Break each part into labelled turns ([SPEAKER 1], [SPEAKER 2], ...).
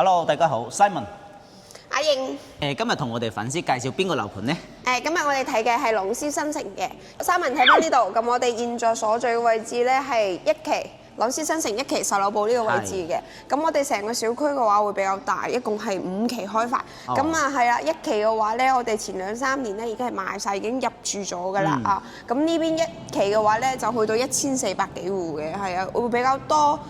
[SPEAKER 1] Hello， 大家好，Simon。
[SPEAKER 2] 阿英，
[SPEAKER 1] 今日同我哋粉絲介紹邊個樓盤呢？
[SPEAKER 2] 今日我哋睇嘅係龍獅新城嘅。Simon睇翻呢度，咁我哋現在所在嘅位置咧係一期龍獅新城1期售樓部呢個位置嘅。咁我哋成個小區嘅話會比較大，一共係5期開發。咁啊係啦，1期嘅話咧，我哋前2-3年咧已經係賣晒，已經入住咗㗎啦啊。咁呢邊1期嘅話咧就去到1400幾戶嘅，係啊，會比較多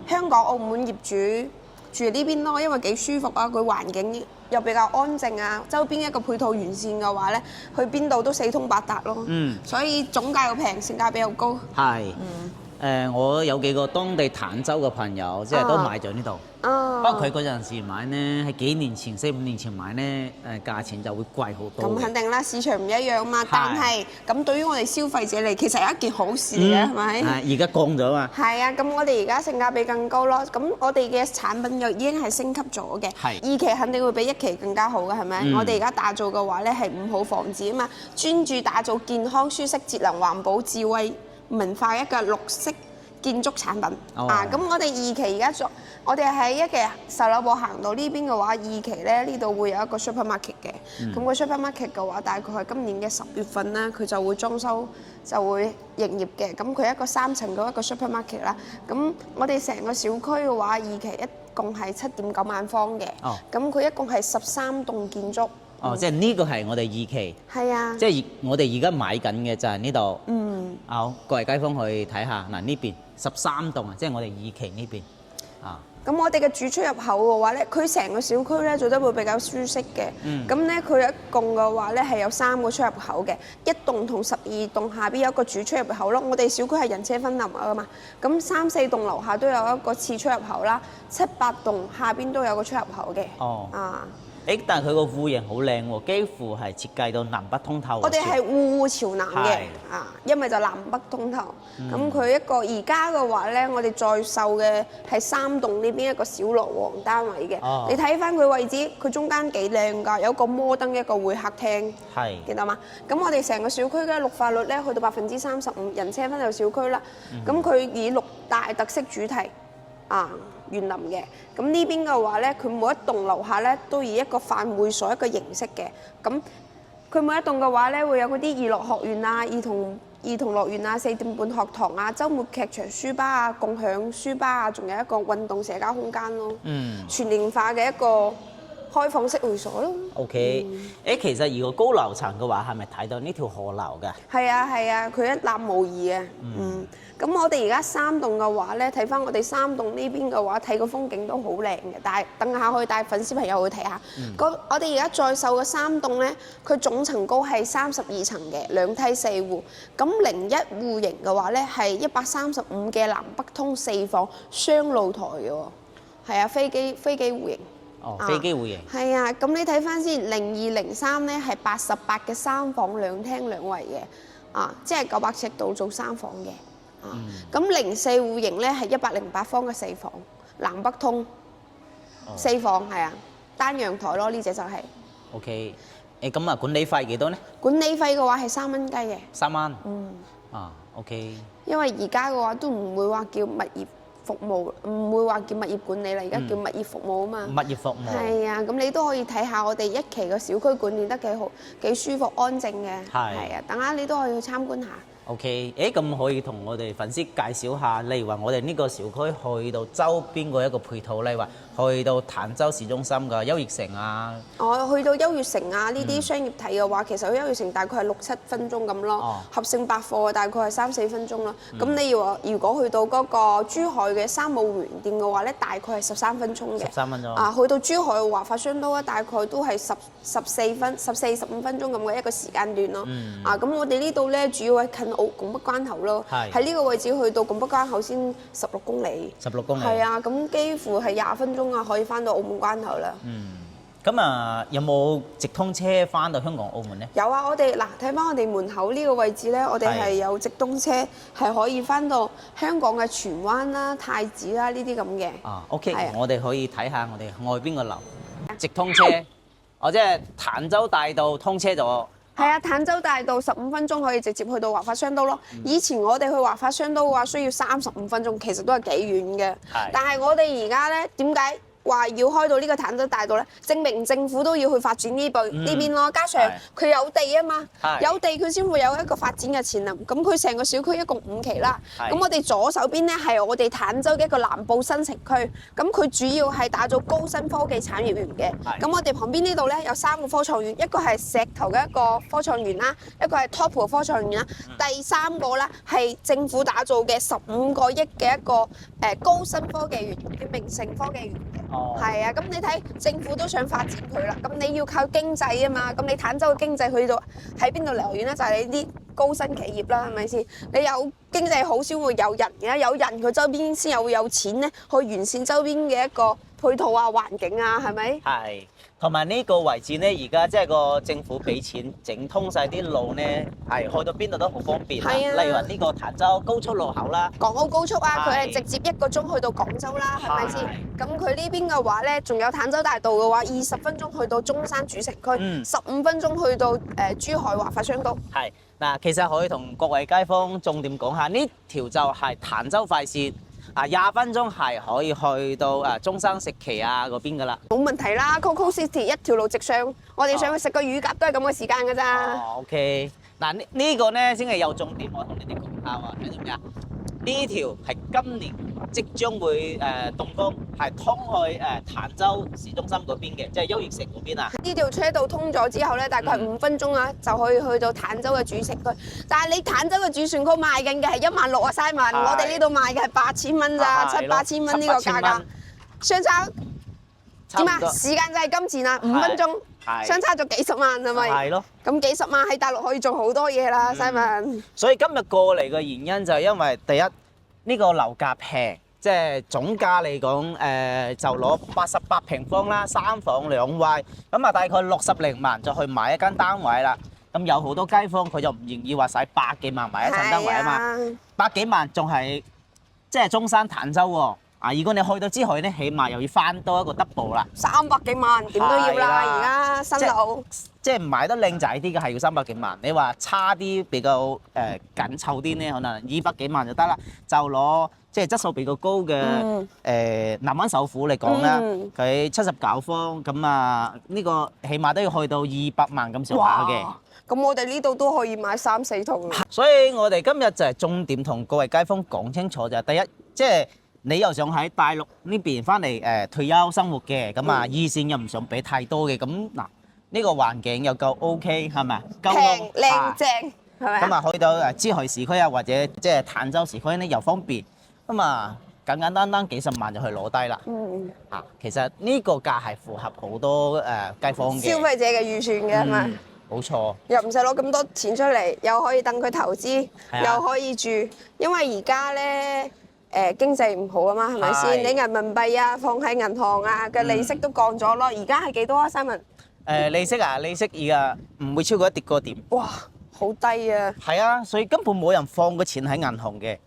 [SPEAKER 2] 香港、澳門業主住呢邊咯，因為幾舒服啊，佢環境又比較安靜啊，周邊一個配套完善嘅話咧，去邊度都四通八達咯。所以總價又平，性價比又高。
[SPEAKER 1] 係。我有幾個當地坦洲嘅朋友，即係都買咗呢度。不過佢嗰陣時買呢，係幾年前、4-5年前買呢，價錢就會貴好多。
[SPEAKER 2] 咁肯定啦，市場唔一樣嘛。但係咁對於我哋消費者嚟，其實係一件好事嘅，係咪？
[SPEAKER 1] 係，而家降咗嘛。
[SPEAKER 2] 係啊，咁我哋而家性價比更高咯。咁我哋嘅產品又已經係升級咗嘅。
[SPEAKER 1] 係。
[SPEAKER 2] 2期肯定會比1期更加好嘅，係咪？我哋而家打造嘅話咧係5號房子啊嘛，專注打造健康、舒適、節能、環保、智慧、文化一個綠色建築產品。咁我哋2期而家做，我哋喺1期售樓部行到呢邊嘅話，2期咧呢度會有一個 supermarket 嘅。咁個 supermarket 嘅話，大概係今年嘅10月份啦，佢就會裝修，就會營業嘅。咁佢一個3層嘅一個 supermarket 啦。咁我哋成個小區嘅話，2期一共係7.9萬方嘅。咁佢一共係13棟建築。
[SPEAKER 1] 即係呢個係我哋2期。
[SPEAKER 2] 係啊。
[SPEAKER 1] 即係我哋而家買緊嘅就係呢度。好，各位街坊去睇下，嗱呢邊13棟啊，即係我哋2期呢邊。
[SPEAKER 2] 咁我哋嘅主出入口嘅話咧，佢成個小區咧做得會比較舒適嘅。咁咧佢一共嘅話咧係有3個出入口嘅，一棟同12棟下邊有一個主出入口咯。我哋小區係人車分流啊嘛，咁3-4棟樓下都有一個次出入口啦，7-8棟下邊都有個出入口嘅。
[SPEAKER 1] 但係佢個戶型好靚喎，幾乎係設計到南北通透。
[SPEAKER 2] 我哋係戶戶朝南嘅，因為就南北通透。咁佢一個而家嘅話咧，我哋再售嘅係3棟呢邊一個小羅王單位嘅。你睇翻佢位置，佢中間幾靚㗎，有個摩登一個會客廳，記得嘛？咁我哋成個小區嘅綠化率咧去到35%，人車分流小區啦。咁佢以6大特色主題園林嘅，咁呢邊嘅話咧，佢每一棟樓下咧都以一個飯會所一個形式嘅，咁佢每一棟嘅話咧會有嗰啲兒樂學園啊、兒童樂園啊、4點半學堂啊、週末劇場書吧啊、共享書吧啊，仲有一個運動社交空間咯，全年化嘅一個開放式會所咯。
[SPEAKER 1] OK，其實如果高樓層嘅話，係咪睇到呢條河流㗎？
[SPEAKER 2] 係啊，佢一覽無遺啊。咁我哋而家3棟嘅話咧，睇翻我哋3棟呢邊嘅話，睇個風景都好靚嘅。但係等下可以帶粉絲朋友去睇下。我哋而家在售嘅3棟咧，佢總層高係32層嘅，2梯4戶。咁01戶型嘅話咧，係135嘅南北通4房雙露台嘅喎。係啊，飛機戶型。
[SPEAKER 1] 飛機戶型。係
[SPEAKER 2] 啊，咁你睇翻先，02、03咧係88嘅3房2廳2衛嘅，即係900尺度做3房嘅。咁04戶型咧係108方嘅4房，南北通4房，係啊，單陽台咯，呢隻就係。
[SPEAKER 1] OK，咁管理費幾多呢？
[SPEAKER 2] 管理費嘅話係3蚊雞嘅。
[SPEAKER 1] 3蚊。OK。
[SPEAKER 2] 因為而家嘅話都唔會話叫物業服務，唔會話叫物業管理啦，而家叫物業服務啊嘛。
[SPEAKER 1] 物業服務。
[SPEAKER 2] 係啊，咁你都可以睇下我哋1期嘅小區管理得幾好，幾舒服安靜嘅。係啊，等下你都可以去參觀下。
[SPEAKER 1] OK，咁可以同我哋粉絲介紹下，例如話我哋呢個小區去到周邊嘅一個配套，例如話去到坦洲市中心嘅優越城啊。
[SPEAKER 2] 去到優越城啊呢啲商業體嘅話，其實去優越城大概係6-7分鐘咁咯。合盛百貨大概係3-4分鐘咯。咁你如果去到嗰個珠海嘅山姆園店嘅話咧，大概係13分鐘嘅。
[SPEAKER 1] 13分鐘。
[SPEAKER 2] 去到珠海嘅華發商都大概都係14-15分鐘咁嘅一個時間段咯。咁我哋呢度咧主要係近拱北關口咯，喺呢個位置去到拱北關口先16公里。
[SPEAKER 1] 16公里。
[SPEAKER 2] 係啊，咁幾乎係20分鐘啊，可以翻到澳門關口啦。
[SPEAKER 1] 咁有冇直通車翻到香港、澳門呢？
[SPEAKER 2] 有啊，我哋睇翻我哋門口呢個位置咧，我哋係有直通車，係可以翻到香港嘅荃灣啦、太子啦呢啲咁嘅。
[SPEAKER 1] OK，我哋可以睇下我哋外邊個樓直通車，即係坦洲大道通車咗。
[SPEAKER 2] 係啊，坦洲大道15分鐘可以直接去到華發商都咯。以前我哋去華發商都嘅話需要35分鐘，其實都係幾遠嘅。但係我哋而家咧點解話要開到呢個坦洲大道咧，證明政府都要去發展呢邊咯。加上佢有地啊嘛，有地佢先會有一個發展嘅潛能。咁佢成個小區一共5期啦。咁我哋左手邊咧係我哋坦洲嘅一個南部新城區。咁佢主要係打造高新科技產業園嘅。咁我哋旁邊呢度咧有3個科創園，一個係石頭嘅一個科創園啦，一個係 Top 嘅科創園啦，第3個咧係政府打造嘅15個億嘅一個高新科技園叫名城科技園嘅。係啊，咁你睇政府都想發展佢啦，咁你要靠經濟啊嘛，咁你坦洲嘅經濟去到喺邊度來源咧？就係你啲高新企業啦，係咪先？你有經濟好先會有人嘅，有人佢周邊先會有錢咧，去完善周邊嘅一個配套啊、環境啊，係咪？
[SPEAKER 1] 係。同埋呢個位置咧，而家即係個政府俾錢整通晒啲路咧，係去到邊度都好方便啦。例如話呢個坦洲高速路口啦，
[SPEAKER 2] 港澳高速啊，佢係直接1個鐘去到廣州啦，係咪先？咁佢呢邊嘅話咧，仲有坦洲大道嘅話，20分鐘去到中山主城區，15分鐘去到珠海華發商都。
[SPEAKER 1] 係嗱，其實可以同各位街坊重點講下，呢條就係坦洲快線。20分鐘係可以去到中山食旗啊嗰邊噶啦，
[SPEAKER 2] 冇問題啦。Coco City 一條路直上，我哋上去食個乳鴿都係咁嘅時間㗎咋。
[SPEAKER 1] OK，嗱呢個咧先係有重點，我同你哋講下喎，睇到唔睇啊？呢條係今年即將會動工，係通去坦洲市中心嗰邊嘅，即係優悅城嗰邊啊。
[SPEAKER 2] 呢條車道通咗之後咧，大概5分鐘啊，就可以去到坦洲嘅主城區。但係你坦洲嘅主城區賣緊嘅係16000啊，Simon，我哋呢度賣嘅係8000蚊咋，7、8000蚊呢個價格，相差點啊？時間就係金錢啊，5分鐘。相差咗幾十萬係咪？係咯。咁幾十萬喺大陸可以做好多嘢啦，Simon。
[SPEAKER 1] 所以今日過嚟嘅原因就係因為第一呢個樓價平，即係總價嚟講就攞88平方啦，3房2衛，咁啊大概60零萬就去買一間單位啦。咁有好多街坊佢就唔願意話使百幾萬買一層單位啊嘛，百幾萬仲係即係中山坦洲喎。如果你去到之後咧，起碼又要翻多一個 double 啦
[SPEAKER 2] ，300幾萬點都要啦，而家新樓。
[SPEAKER 1] 即係買得靚仔啲嘅係要300幾萬，你話差啲比較緊湊啲咧，可能200幾萬就得啦。就攞即係質素比較高嘅南灣首府嚟講啦，佢79方，咁呢個起碼都要去到200萬咁上下嘅。
[SPEAKER 2] 咁我哋呢度都可以買3、4套。
[SPEAKER 1] 所以我哋今日就係重點同各位街坊講清楚就係第一，即係你又想喺大陸呢邊翻嚟退休生活嘅，咁二線又唔想俾太多嘅，咁嗱呢個環境又夠 OK 係咪？
[SPEAKER 2] 平靚正係咪？
[SPEAKER 1] 咁去到珠海市區啊，或者即係坦洲市區咧又方便，咁簡簡單單幾十萬就去攞低啦。其實呢個價係符合好多街坊嘅
[SPEAKER 2] 消費者嘅預算嘅係咪？
[SPEAKER 1] 冇錯。
[SPEAKER 2] 又唔使攞咁多錢出嚟，又可以等佢投資，又可以住，因為而家咧。經濟唔好啊嘛，係咪先？你人民幣啊，放喺銀行啊嘅利息都降咗咯。而家係幾多啊，Simon？
[SPEAKER 1] 利息而家唔會超過1個點。
[SPEAKER 2] 哇，好低啊！
[SPEAKER 1] 係啊，所以根本冇人放個錢喺銀行嘅。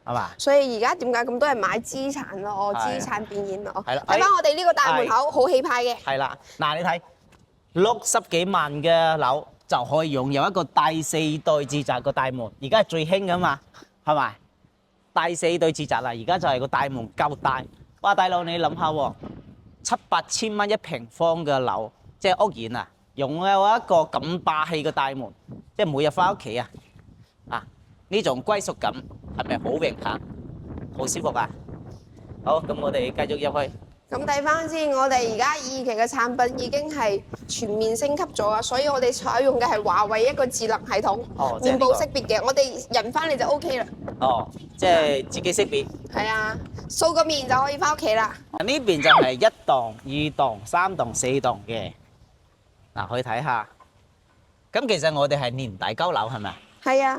[SPEAKER 1] 係嘛？
[SPEAKER 2] 所以而家點解咁多人買資產咯？資產變現咯。
[SPEAKER 1] 係啦。
[SPEAKER 2] 睇翻我哋呢個大門口，好氣派嘅。
[SPEAKER 1] 係啦，嗱你睇60幾萬嘅樓就可以擁有一個第4代住宅個大門，而家係最興㗎嘛，係咪？第4代住宅啦，而家就係個大門夠大。哇，大佬你諗下喎，7、8千蚊1平方嘅樓，即係屋苑啊，擁有一個咁霸氣嘅大門，即係每日翻屋企呢種歸屬感係咪好榮幸、好舒服啊？好，咁我哋繼續入去。
[SPEAKER 2] 咁睇翻先，我哋而家2期嘅產品已經係全面升級咗啊！所以我哋採用嘅係華為一個智能系統，面部識別嘅，我哋人翻嚟就 OK 啦。
[SPEAKER 1] 即係自己識別。
[SPEAKER 2] 係啊，掃個面就可以翻屋企啦。
[SPEAKER 1] 呢邊就係1棟、2棟、3棟、4棟嘅。可以睇下。咁其實我哋係年底交樓係咪啊？
[SPEAKER 2] 係啊，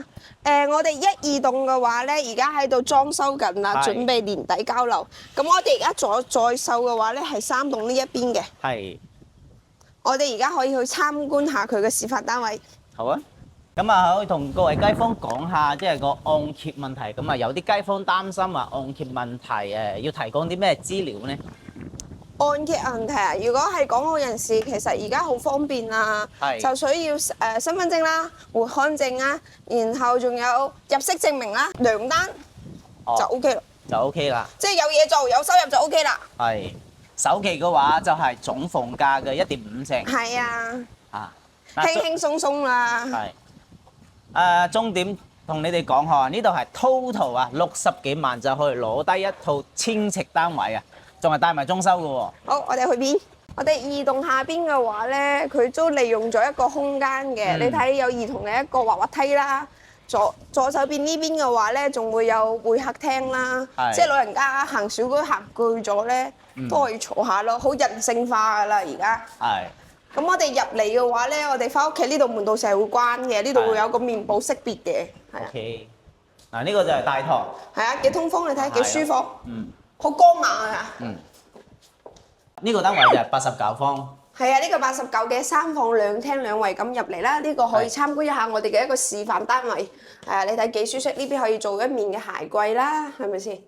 [SPEAKER 2] 我哋1、2棟嘅話咧，而家喺度裝修緊啦，準備年底交樓。咁我哋而家再售嘅話咧，係3棟呢一邊嘅。係。我哋而家可以去參觀下佢嘅示範單位。
[SPEAKER 1] 好啊。咁可以同各位街坊講下，即係個按揭問題。咁有啲街坊擔心話按揭問題要提供啲咩資料呢？
[SPEAKER 2] 按揭問題啊！如果係港澳人士，其實而家好方便啊，就需要身份證啦、活刊證啦，然後仲有入息證明啦、糧單就 OK 啦。
[SPEAKER 1] 就 OK 啦。
[SPEAKER 2] 即係有嘢做、有收入就 OK 啦。
[SPEAKER 1] 係。首期嘅話就係總房價嘅1.5成。
[SPEAKER 2] 係啊，
[SPEAKER 1] 啊，
[SPEAKER 2] 輕輕鬆鬆啦。
[SPEAKER 1] 係。重點同你哋講下，呢度係 total 啊60幾萬就可以攞低一套1000尺單位啊，仲係帶埋裝修嘅喎。
[SPEAKER 2] 好，我哋去邊？我哋二棟下邊嘅話咧，佢都利用咗一個空間嘅。你睇有兒童嘅一個滑滑梯啦，左手邊呢邊嘅話咧，仲會有會客廳啦，即係老人家行小區行攰咗咧，都可以坐下咯，好人性化噶啦而家。
[SPEAKER 1] 係。
[SPEAKER 2] 咁我哋入嚟嘅話咧，我哋翻屋企呢度門到成日會關嘅，呢度會有個面部識別嘅，係啊。
[SPEAKER 1] OK。嗱呢個就係大堂。
[SPEAKER 2] 係啊，幾通風，你睇幾舒服。
[SPEAKER 1] 嗯。
[SPEAKER 2] 好光猛啊！
[SPEAKER 1] 嗯。呢個單位就係89方。
[SPEAKER 2] 係啊，呢個89嘅3房2廳2衛咁入嚟啦，呢個可以參觀一下我哋嘅一個示範單位。係啊，你睇幾舒適，呢邊可以做一面嘅鞋櫃啦，係咪先？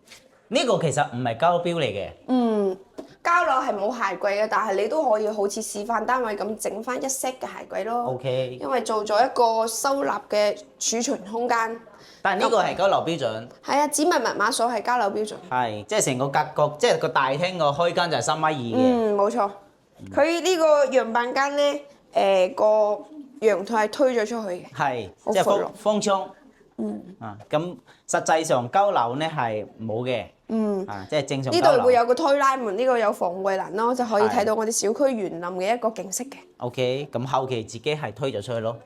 [SPEAKER 1] 呢個其實唔係交標嚟嘅。
[SPEAKER 2] 交樓係冇鞋櫃嘅，但係你都可以好似示範單位咁整翻一 set 嘅鞋櫃咯。
[SPEAKER 1] OK。
[SPEAKER 2] 因為做咗一個收納嘅儲存空間。
[SPEAKER 1] 但係呢個係交樓標準。
[SPEAKER 2] 係啊，指紋密碼鎖係交樓標準。
[SPEAKER 1] 係，即係成個格局，即係個大廳個開間就係3.2米嘅。
[SPEAKER 2] 冇錯。佢呢個樣板間咧，個陽台係推咗出去嘅。
[SPEAKER 1] 係，即係方窗。咁實際上交樓咧係冇嘅。即係正常。
[SPEAKER 2] 呢度會有個推拉門，呢個有防衞欄咯，就可以睇到我哋小區園林嘅一個景色嘅。
[SPEAKER 1] OK，咁後期自己係推咗出去咯。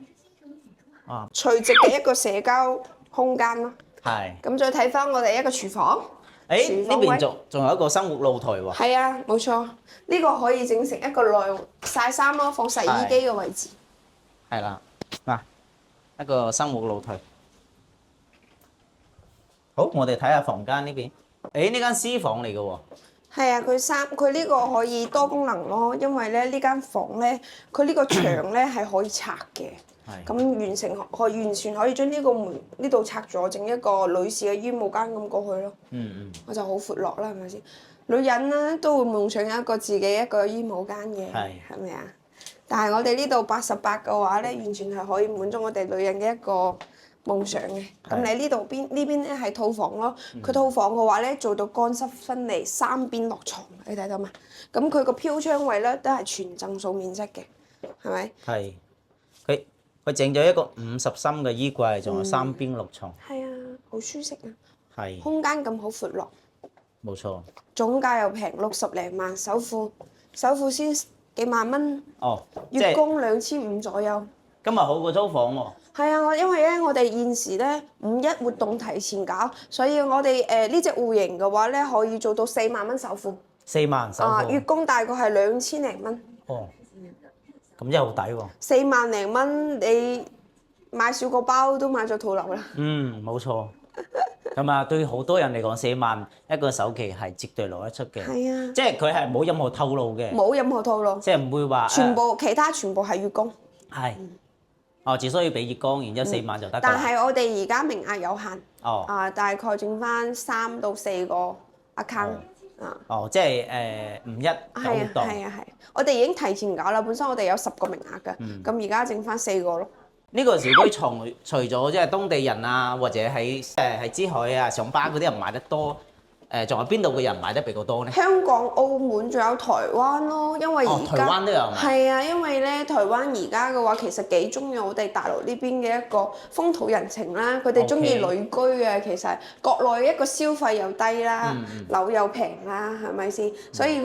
[SPEAKER 2] 垂直嘅一個社交空間咯。
[SPEAKER 1] 係。
[SPEAKER 2] 咁再睇翻我哋一個廚房。
[SPEAKER 1] 呢邊仲有一個生活露台喎。
[SPEAKER 2] 係啊，冇錯。呢個可以整成一個內曬衫咯，放洗衣機嘅位置。
[SPEAKER 1] 係啦，嗱，一個生活露台。好，我哋睇下房間呢邊。呢間私房嚟嘅喎。
[SPEAKER 2] 係啊，佢呢個可以多功能咯，因為咧呢間房咧，佢呢個牆咧係可以拆嘅。咁完全可以將呢個門呢度拆咗，整一個女士嘅衣帽間咁過去咯。我就好闊落啦，係咪先？女人咧都會夢想有一個自己一個衣帽間嘅，係咪啊？但係我哋呢度88嘅話咧，完全係可以滿足我哋女人嘅一個夢想嘅。咁你呢邊咧係套房咯，佢套房嘅話咧做到乾濕分離，3邊落床，你睇到嘛？咁佢個飄窗位咧都係全贈送面積嘅，係咪？
[SPEAKER 1] 係，佢整咗一個50深嘅衣櫃，仲有3邊落床。係
[SPEAKER 2] 啊，好舒適啊！
[SPEAKER 1] 係。
[SPEAKER 2] 空間咁好闊落。
[SPEAKER 1] 冇錯。
[SPEAKER 2] 總價又平60零萬，首付先幾萬蚊。
[SPEAKER 1] 月
[SPEAKER 2] 供2500左右。
[SPEAKER 1] 今日好過租房喎。
[SPEAKER 2] 係啊，因為咧我哋現時咧5.1活動提前搞，所以我哋呢隻戶型嘅話咧可以做到4萬蚊首付。
[SPEAKER 1] 4萬首付。
[SPEAKER 2] 月供大概係2000零蚊。
[SPEAKER 1] 咁真係好抵喎
[SPEAKER 2] ！4萬零蚊，你買少個包都買咗套樓啦。
[SPEAKER 1] 冇錯。咁啊，對好多人嚟講，4萬一個首期係絕對攞得出嘅。
[SPEAKER 2] 係啊。
[SPEAKER 1] 即係佢係冇任何套路嘅。
[SPEAKER 2] 冇任何套路。
[SPEAKER 1] 即係唔會話。
[SPEAKER 2] 其他全部係月供。
[SPEAKER 1] 係。只需要俾月供，然之後4萬就得㗎啦。
[SPEAKER 2] 但係我哋而家名額有限。大概剩翻3到4個 account。
[SPEAKER 1] 即係5.1搞活動。
[SPEAKER 2] 係啊，我哋已經提前搞啦，本身我哋有10個名額㗎，咁而家剩翻4個咯。
[SPEAKER 1] 呢個小區除咗即係當地人啊，或者喺珠海啊上班嗰啲人買得多，仲有邊度嘅人買得比較多呢？
[SPEAKER 2] 香港、澳門仲有台灣咯，因為而家
[SPEAKER 1] 台灣都有買。係
[SPEAKER 2] 啊，因為咧台灣而家嘅話其實幾中意我哋大陸呢邊嘅一個風土人情啦，佢哋中意旅居啊，其實國內一個消費又低啦，樓又平啦，係咪先？所以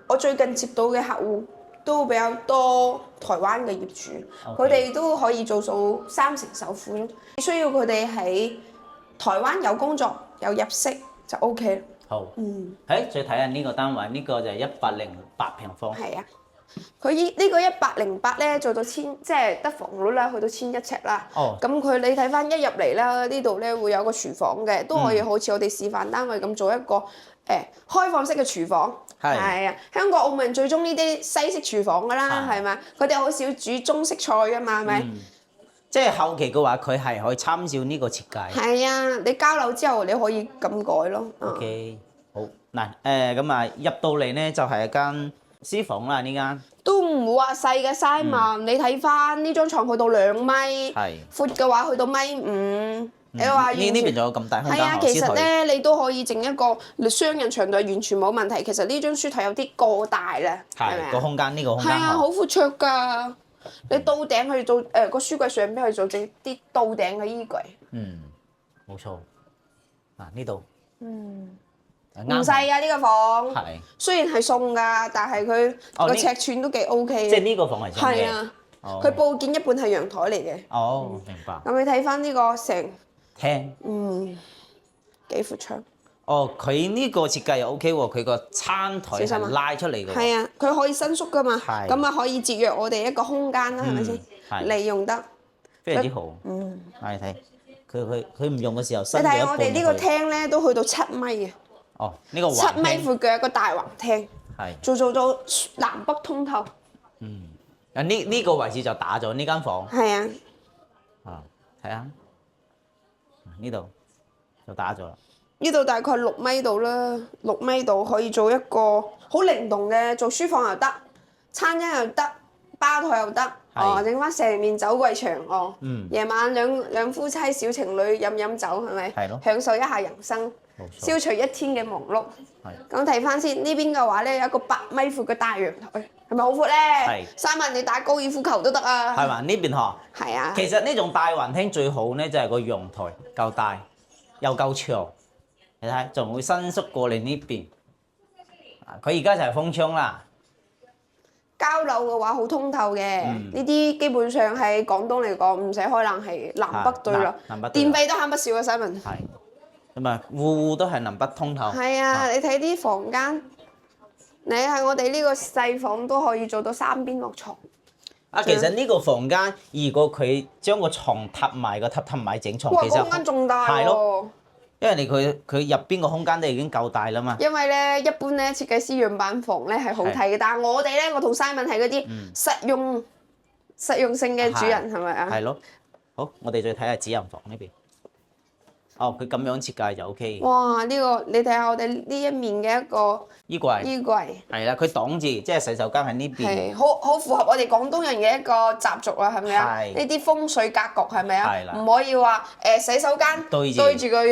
[SPEAKER 2] 我最近接到嘅客戶都比較多台灣嘅業主，佢哋都可以做到3成首付咯。需要佢哋喺台灣有工作有入息就 OK 啦。
[SPEAKER 1] 好。再睇下呢個單位，呢個就係108平方。
[SPEAKER 2] 係啊，佢呢個108咧做到即係得房率啦，去到1100尺啦。咁你睇翻一入嚟啦，呢度咧會有個廚房嘅，都可以好似我哋示範單位咁做一個開放式嘅廚房。係啊，香港澳門最中呢啲西式廚房㗎啦，係咪？佢哋好少煮中式菜㗎嘛，係咪？
[SPEAKER 1] 即係後期嘅話，佢係可以參照呢個設計。係
[SPEAKER 2] 啊，你交樓之後你可以咁改咯。
[SPEAKER 1] OK，好嗱，咁啊入到嚟咧就係一間私房啦，呢間。
[SPEAKER 2] 都唔會話細嘅 size 嘛，你睇翻呢張床去到2米，闊嘅話去到1.5米，你話完全
[SPEAKER 1] 呢邊仲有咁大空間
[SPEAKER 2] 係啊，其實
[SPEAKER 1] 學書台。
[SPEAKER 2] 咧你都可以整一個雙人長台，完全冇問題。其實呢張書台有啲過大啦，係咪
[SPEAKER 1] 係個
[SPEAKER 2] 啊？
[SPEAKER 1] 空間呢個空間
[SPEAKER 2] 係啊，
[SPEAKER 1] 嗬
[SPEAKER 2] 好闊綽㗎。你到頂去做個書櫃上邊去做整啲到頂嘅衣櫃，
[SPEAKER 1] 嗯，冇錯。嗱呢度
[SPEAKER 2] 唔細啊呢個房。
[SPEAKER 1] 係，
[SPEAKER 2] 雖然係送㗎，但係佢個
[SPEAKER 1] 哦呢
[SPEAKER 2] 尺寸都幾 OK 嘅。
[SPEAKER 1] 即係呢個房係真嘅。
[SPEAKER 2] 係啊，
[SPEAKER 1] 哦
[SPEAKER 2] 佢佈件一半係陽台嚟嘅。
[SPEAKER 1] 哦，明白。
[SPEAKER 2] 咁你睇翻呢個成
[SPEAKER 1] 廳。
[SPEAKER 2] 幾闊窗。
[SPEAKER 1] 哦，佢呢個設計又 OK 喎，佢個餐台係
[SPEAKER 2] 小心啊
[SPEAKER 1] 拉出嚟嘅喎。
[SPEAKER 2] 係啊，佢可以伸縮㗎嘛，
[SPEAKER 1] 係
[SPEAKER 2] 咁啊可以節約我哋一個空間啦，係咪先？
[SPEAKER 1] 係
[SPEAKER 2] 利用得。
[SPEAKER 1] 非常之好。你睇佢唔用嘅時候
[SPEAKER 2] 你
[SPEAKER 1] 伸咗一半
[SPEAKER 2] 睇我哋呢個
[SPEAKER 1] 落去。
[SPEAKER 2] 廳咧都去到7米嘅，
[SPEAKER 1] 哦，呢個
[SPEAKER 2] 7米
[SPEAKER 1] 橫廳
[SPEAKER 2] 闊嘅一個大橫廳，
[SPEAKER 1] 係。
[SPEAKER 2] 做到南北通透。
[SPEAKER 1] 啊呢個位置就打咗呢間房。
[SPEAKER 2] 係啊，
[SPEAKER 1] 啊，睇下呢度就打咗啦。
[SPEAKER 2] 呢度大概6米度啦，6米度可以做一個好靈動嘅，做書房又得，餐廳又得，吧台又得，哦，整翻成面酒櫃牆，哦，夜晚兩夫妻小情侶飲酒係咪？
[SPEAKER 1] 係咯
[SPEAKER 2] 享受一下人生，
[SPEAKER 1] 冇錯
[SPEAKER 2] 消除一天嘅忙碌。
[SPEAKER 1] 係
[SPEAKER 2] 咁睇翻先，呢邊嘅話咧有一個8米闊嘅大陽台，係咪好闊咧？
[SPEAKER 1] 係
[SPEAKER 2] Simon你打高爾夫球都得啊。
[SPEAKER 1] 係嘛？呢邊嗬。
[SPEAKER 2] 係啊。
[SPEAKER 1] 其實呢種大環廳最好咧，就係個陽台夠大又夠長，你睇仲會伸縮過嚟呢邊。佢而家就係封窗啦。
[SPEAKER 2] 交樓嘅話好通透嘅，呢啲基本上喺廣東嚟講唔使開冷氣，南北對啦，
[SPEAKER 1] 南北對啦
[SPEAKER 2] 電費都慳不少啊，Simon。
[SPEAKER 1] 係咁啊，戶戶都係南北通透。
[SPEAKER 2] 係啊，你睇啲房間，你喺我哋呢個細房都可以做到3邊落床。
[SPEAKER 1] 其實呢個房間，如果佢將個床揼埋個榻埋整床，
[SPEAKER 2] 哇，
[SPEAKER 1] 其實
[SPEAKER 2] 空間仲大
[SPEAKER 1] 係
[SPEAKER 2] 喎
[SPEAKER 1] 咯。因為佢入邊個空間都已經夠大啦嘛。
[SPEAKER 2] 因為咧，一般咧設計師樣板房咧係好睇嘅，但係我哋咧，我同 Simon 係嗰啲實用性嘅主人，係咪啊？
[SPEAKER 1] 係咯。好，我哋再睇下主人房呢邊。哦，佢咁樣設計就 OK 嘅。
[SPEAKER 2] 哇！呢個你睇下我哋呢一面嘅一個
[SPEAKER 1] 衣櫃。
[SPEAKER 2] 衣櫃。
[SPEAKER 1] 係啦，佢擋住，即係洗手間喺呢邊。
[SPEAKER 2] 係好符合我哋廣東人嘅一個習俗啊，係咪啊？
[SPEAKER 1] 係
[SPEAKER 2] 呢啲風水格局係咪啊
[SPEAKER 1] 係？啦
[SPEAKER 2] 唔可以話洗手間
[SPEAKER 1] 對住
[SPEAKER 2] 對住個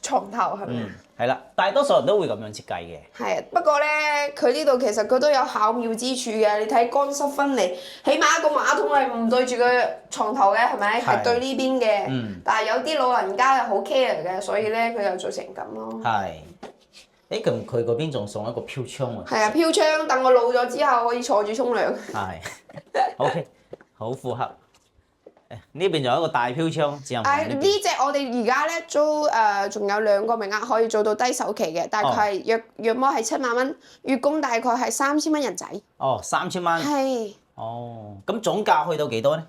[SPEAKER 2] 床頭係咪啊？
[SPEAKER 1] 係啦，大多數人都會咁樣設計嘅。
[SPEAKER 2] 係啊，不過咧，佢呢度其實佢都有巧妙之處嘅。你睇乾濕分離，起碼一個馬桶係唔對住個床頭嘅，係咪？係對呢邊嘅。但係有啲老人家係好 care 嘅，所以咧佢就做成咁咯。
[SPEAKER 1] 係。咁佢嗰邊仲送一個飄窗喎。
[SPEAKER 2] 係啊，飄窗，等我老咗之後可以坐住沖涼。
[SPEAKER 1] 係。OK，好符合。呢邊仲有一個大飄窗，只能講呢邊。
[SPEAKER 2] 呢只我哋而家咧租仲有2個名額可以做到低首期嘅，大概係約莫係7萬蚊，月供大概係3000蚊人仔。
[SPEAKER 1] 哦，3000蚊。
[SPEAKER 2] 係。
[SPEAKER 1] 哦，咁總價去到幾多咧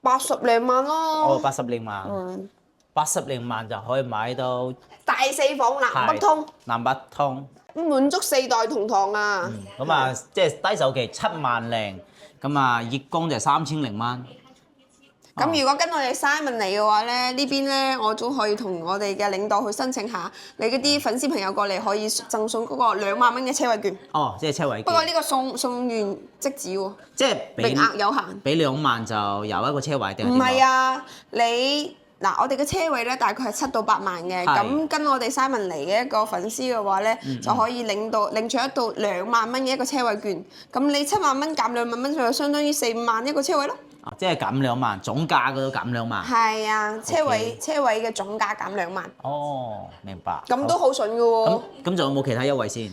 [SPEAKER 2] ？80零萬咯。
[SPEAKER 1] 哦，80零萬。80零萬就可以買到
[SPEAKER 2] 大4房南北通。
[SPEAKER 1] 南北通。
[SPEAKER 2] 滿足4代同堂啊！
[SPEAKER 1] 咁啊，即係低首期7萬零，咁啊月供就3000零蚊。
[SPEAKER 2] 咁如果跟我哋 Simon 嚟嘅話咧，呢邊咧我都可以同我哋嘅領導去申請下，你嗰啲粉絲朋友過嚟可以贈送嗰個2萬蚊嘅車位券。
[SPEAKER 1] 哦，即係車位券。
[SPEAKER 2] 不過呢個送完即止喎，
[SPEAKER 1] 即係
[SPEAKER 2] 名額有限。
[SPEAKER 1] 俾2萬就有一個車位定係點？
[SPEAKER 2] 唔係啊，嗱，我哋嘅車位咧大概係7到8萬嘅，咁跟我哋 Simon 嚟嘅一個粉絲嘅話咧，就可以領取一到2萬蚊嘅一個車位券。咁你7萬蚊減2萬蚊，就相當於4、5萬一個車位咯。
[SPEAKER 1] 即係減2萬，總價嗰度減2萬。
[SPEAKER 2] 係啊，車位嘅總價減2萬。
[SPEAKER 1] 哦，明白。
[SPEAKER 2] 咁都好筍嘅喎。
[SPEAKER 1] 咁仲有冇其他優惠先？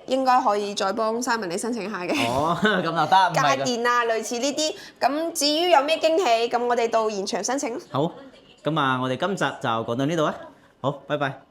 [SPEAKER 2] 應該可以再幫 Simon 你申請下嘅。
[SPEAKER 1] 哦，咁就得。
[SPEAKER 2] 家電啊，類似呢啲。咁至於有咩驚喜，咁我哋到現場申請。
[SPEAKER 1] 好，咁啊，我哋今集就講到呢度啊。好，拜拜。